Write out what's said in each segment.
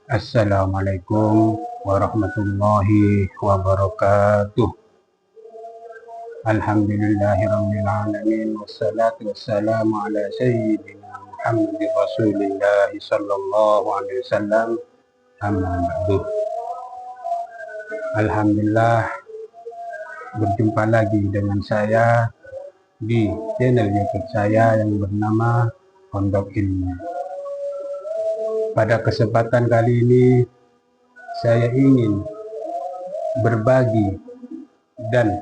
Assalamualaikum warahmatullahi wabarakatuh. Alhamdulillahirrahmanirrahim. Wassalatu wassalamu ala sayyidina Muhammadin Rasulillah sallallahu alaihi wasallam. Amma ba'du. Alhamdulillah, berjumpa lagi dengan saya di channel YouTube saya yang bernama Pondok Ilmu. Pada kesempatan kali ini saya ingin berbagi dan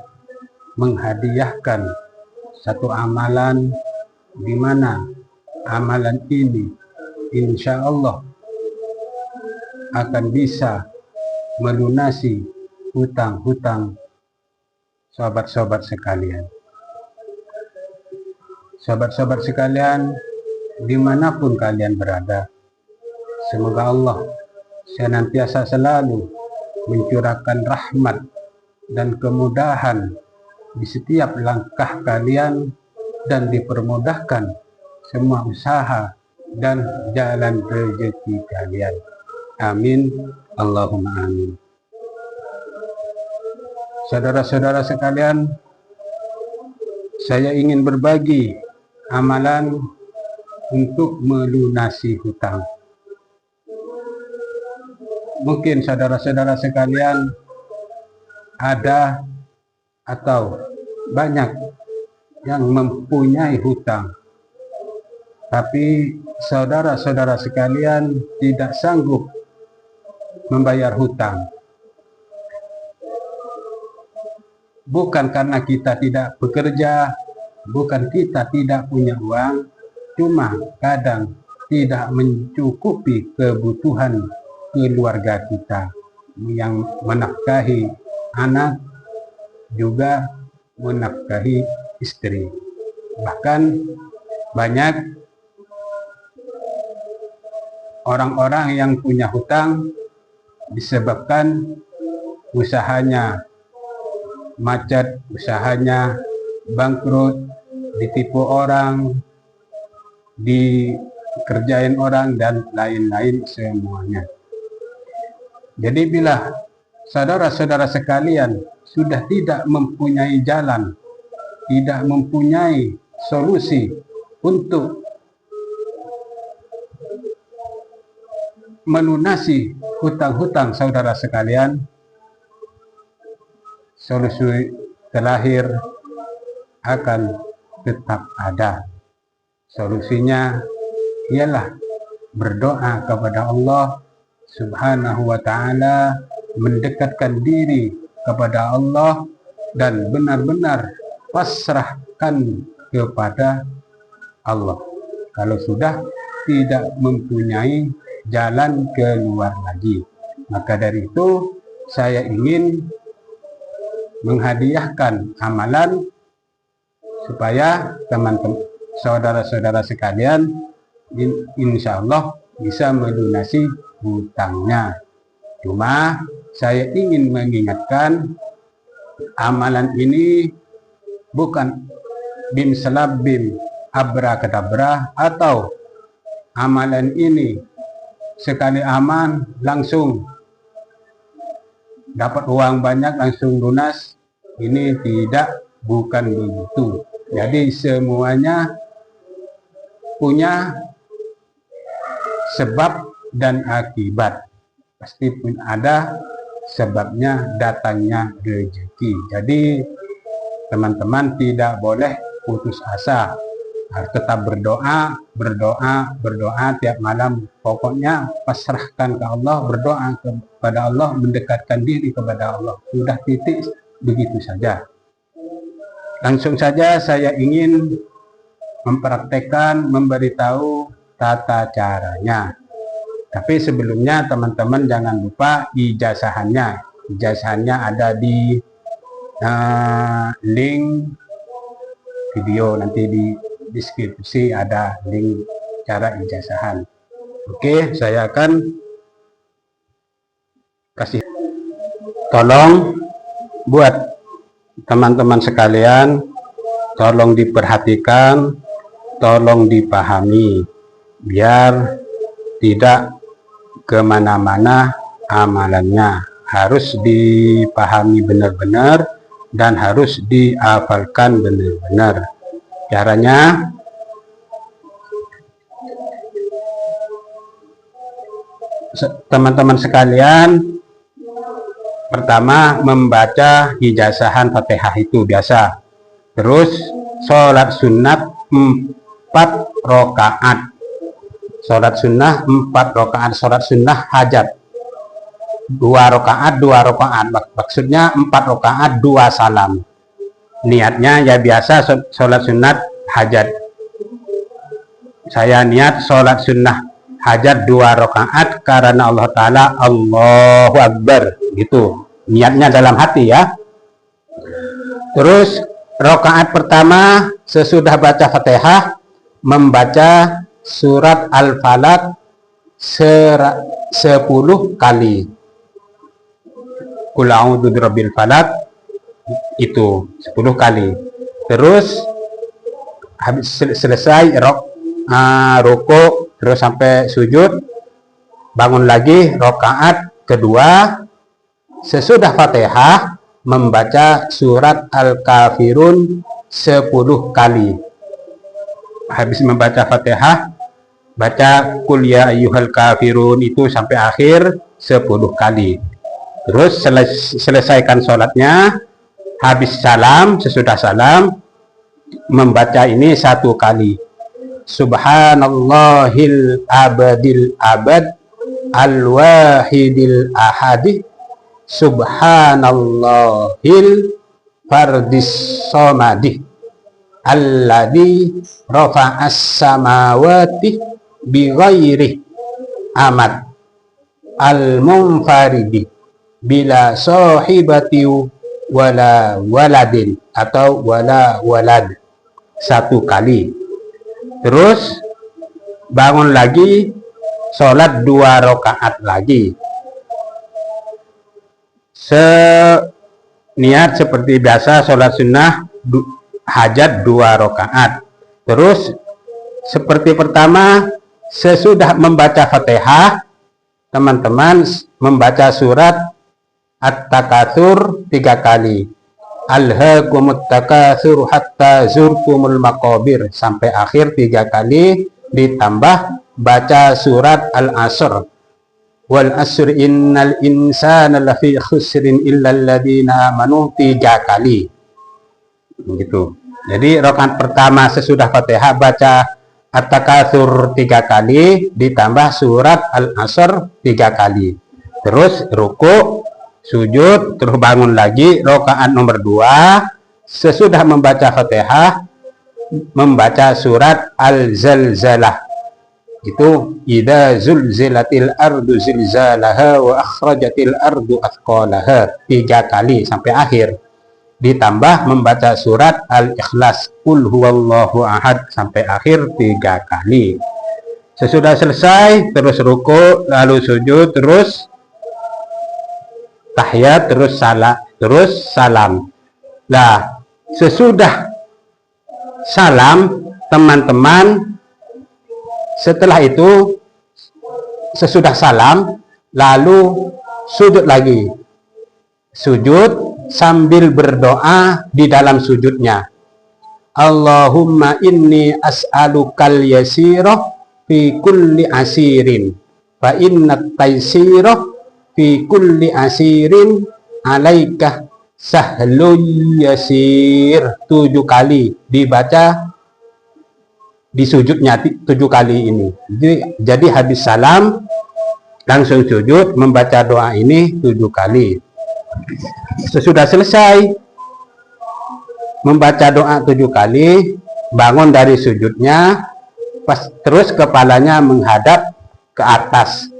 menghadiahkan satu amalan, di mana amalan ini insya Allah akan bisa melunasi hutang-hutang sahabat-sahabat sekalian. Sahabat-sahabat sekalian, dimanapun kalian berada, semoga Allah senantiasa selalu mencurahkan rahmat dan kemudahan di setiap langkah kalian, dan dipermudahkan semua usaha dan jalan rezeki kalian. Amin. Allahumma amin. Saudara-saudara sekalian, saya ingin berbagi amalan untuk melunasi hutang. Mungkin saudara-saudara sekalian ada atau banyak yang mempunyai hutang, tapi saudara-saudara sekalian tidak sanggup membayar hutang. Bukan karena kita tidak bekerja, bukan kita tidak punya uang, cuma kadang tidak mencukupi kebutuhan keluarga kita yang menafkahi anak, juga menafkahi istri. Bahkan banyak orang-orang yang punya hutang disebabkan usahanya macet, usahanya bangkrut, ditipu orang, dikerjain orang, dan lain-lain semuanya. Jadi bila saudara-saudara sekalian sudah tidak mempunyai jalan, tidak mempunyai solusi untuk melunasi hutang-hutang saudara sekalian, solusi terakhir akan tetap ada. Solusinya ialah berdoa kepada Allah Subhanahu wa ta'ala, mendekatkan diri kepada Allah dan benar-benar pasrahkan kepada Allah. Kalau sudah tidak mempunyai jalan keluar lagi, maka dari itu saya ingin menghadiahkan amalan supaya teman-teman saudara-saudara sekalian insya Allah bisa melunasi hutangnya. Cuma saya ingin mengingatkan, amalan ini bukan bim selab bim abrakadabra, atau amalan ini sekali aman langsung dapat uang banyak langsung lunas. Ini tidak, bukan begitu. Jadi semuanya punya sebab dan akibat. Pasti pun ada sebabnya datangnya rezeki. Jadi teman-teman tidak boleh putus asa, harus tetap berdoa tiap malam. Pokoknya pasrahkan ke Allah, berdoa kepada Allah, mendekatkan diri kepada Allah. Sudah, titik, begitu saja. Langsung saja saya ingin mempraktekkan, memberitahu tata caranya. Tapi sebelumnya teman-teman jangan lupa ijazahnya. Ijazahnya ada di link video, nanti di deskripsi ada link cara ijazahan. Oke, saya akan kasih. Tolong buat teman-teman sekalian, tolong diperhatikan, tolong dipahami. biar tidak kemana-mana amalannya. Harus dipahami benar-benar dan harus dihafalkan benar-benar. Caranya, teman-teman sekalian, pertama membaca hijazahan Fatihah itu biasa. Terus sholat sunat 4 rakaat. Sholat sunnah 4 rakaat. Sholat sunnah hajat 2 rakaat. Maksudnya 4 rakaat 2 salam. Niatnya ya biasa sholat sunat hajat. Saya niat sholat sunnah hajat 2 rakaat karena Allah Ta'ala Allahu Akbar, gitu. Niatnya dalam hati ya. Terus rakaat pertama sesudah baca Fatihah membaca surat Al-Falaq 10 kali. Qul a'udzu birabbil falaq itu 10 kali. Terus habis selesai rukuk terus sampai sujud, bangun lagi rakaat kedua sesudah Fatihah membaca surat Al-Kafirun 10 kali. Habis membaca Fatihah, baca Qul ya ayyuhal kafirun itu sampai akhir 10 kali. Terus selesaikan sholatnya, habis salam, sesudah salam membaca ini 1 kali. Subhanallahil abadil abad al-wahidil ahadi subhanallahil fardis somadi alladhi rafa'as samawati bighairi amad al-munfaridi bila sahibati wala waladin atau wala walad 1 kali. Terus bangun lagi sholat 2 rakaat lagi. Niat seperti biasa sholat sunnah hajat 2 rakaat. Terus seperti pertama sesudah membaca Fatihah, teman-teman membaca surat At-Takatsur 3 kali. Alhaakumut takatsur hatta zurtumul maqabir sampai akhir 3 kali, ditambah baca surat Al-Asr. Wal asr innal insana lafi khusrin illal ladzina amanu 3 kali. Begitu. Jadi rakaat pertama sesudah Fatihah baca At-Takatsur 3 kali, ditambah surat Al-Asr 3 kali. Terus rukuk, sujud, terus bangun lagi rakaat nomor 2 sesudah membaca Fatihah membaca surat Al-Zalzalah. Itu idza zulzilatil ardu zilzalaha wa akhrajatil ardu athqalaha 3 kali sampai akhir, ditambah membaca surat Al-Ikhlas Qul huwallahu ahad sampai akhir 3 kali. Sesudah selesai terus ruku, lalu sujud, terus tahiyat, terus salam. Nah, sesudah salam, teman-teman, setelah itu sesudah salam lalu sujud lagi. Sujud sambil berdoa di dalam sujudnya. Allahumma inni as'alukal yasirah fi kulli asirin fa innat taysirah fi kulli asirin alaika sahlul yasir 7 kali dibaca di sujudnya 7 kali ini. Jadi habis salam langsung sujud membaca doa ini 7 kali. Sesudah selesai membaca doa 7 kali, bangun dari sujudnya, terus kepalanya menghadap ke atas.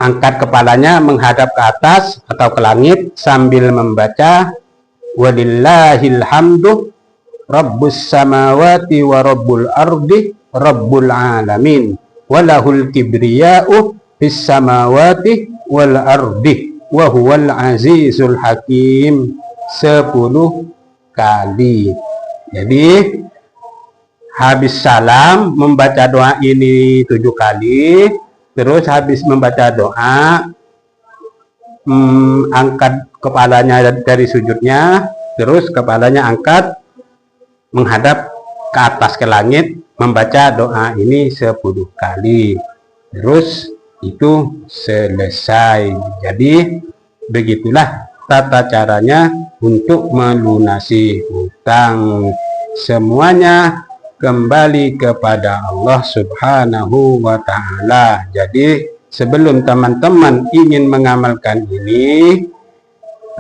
Angkat kepalanya menghadap ke atas atau ke langit sambil membaca walillahil hamdu rabbus samawati wa rabbul ardi rabbul alamin walahul kibriya'u fis samawati wal ardi wa huwal azizul hakim 10 kali. Jadi habis salam membaca doa ini 7 kali, terus habis membaca doa angkat kepalanya dari sujudnya, terus kepalanya angkat menghadap ke atas ke langit, membaca doa ini 10 kali, terus itu selesai. Jadi begitulah tata caranya untuk melunasi hutang. Semuanya kembali kepada Allah Subhanahu wa Ta'ala. Jadi sebelum teman-teman ingin mengamalkan ini,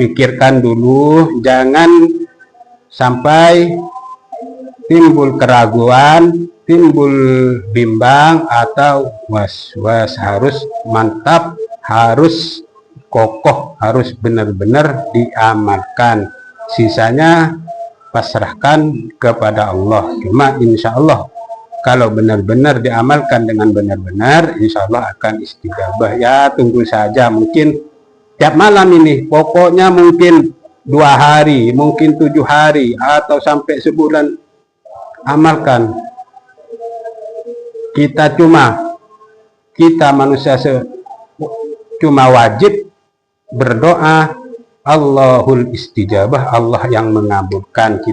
pikirkan dulu, jangan sampai timbul keraguan, timbul bimbang atau was-was. Harus mantap, harus kokoh, harus benar-benar diamalkan. Sisanya pasrahkan kepada Allah. Cuma insya Allah kalau benar-benar diamalkan dengan benar-benar, insya Allah akan istijabah. Ya tunggu saja, mungkin tiap malam ini, pokoknya mungkin 2 hari, mungkin 7 hari, atau sampai sebulan amalkan. Kita manusia cuma wajib berdoa, Allahul istijabah, Allah yang mengabulkan.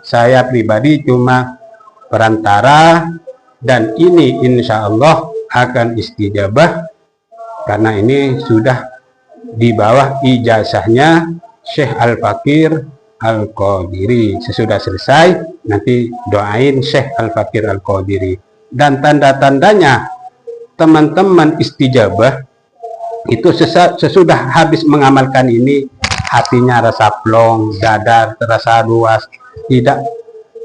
Saya pribadi cuma perantara, dan ini insya Allah akan istijabah karena ini sudah di bawah ijazahnya Syekh Al-Fakir Al-Qadiri. Sesudah selesai nanti doain Syekh Al-Fakir Al-Qadiri. Dan tanda-tandanya teman-teman istijabah itu sesudah habis mengamalkan ini, hatinya rasa plong, dada terasa luas,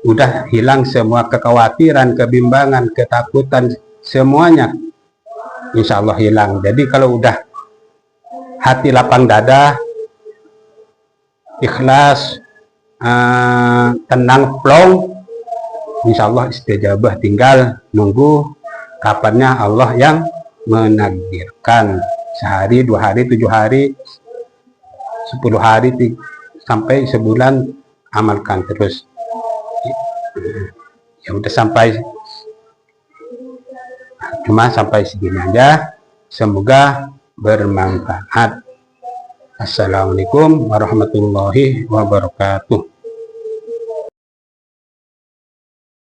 udah hilang semua kekhawatiran, kebimbangan, ketakutan, semuanya insya Allah hilang. Jadi kalau udah hati lapang dada, ikhlas, tenang, plong, insya Allah istijabah. Tinggal nunggu kapannya Allah yang menakdirkan. Sehari, 2 hari, 7 hari, 10 hari, sampai sebulan, amalkan terus. Ya udah cuma sampai segini aja. Semoga bermanfaat. Assalamualaikum warahmatullahi wabarakatuh.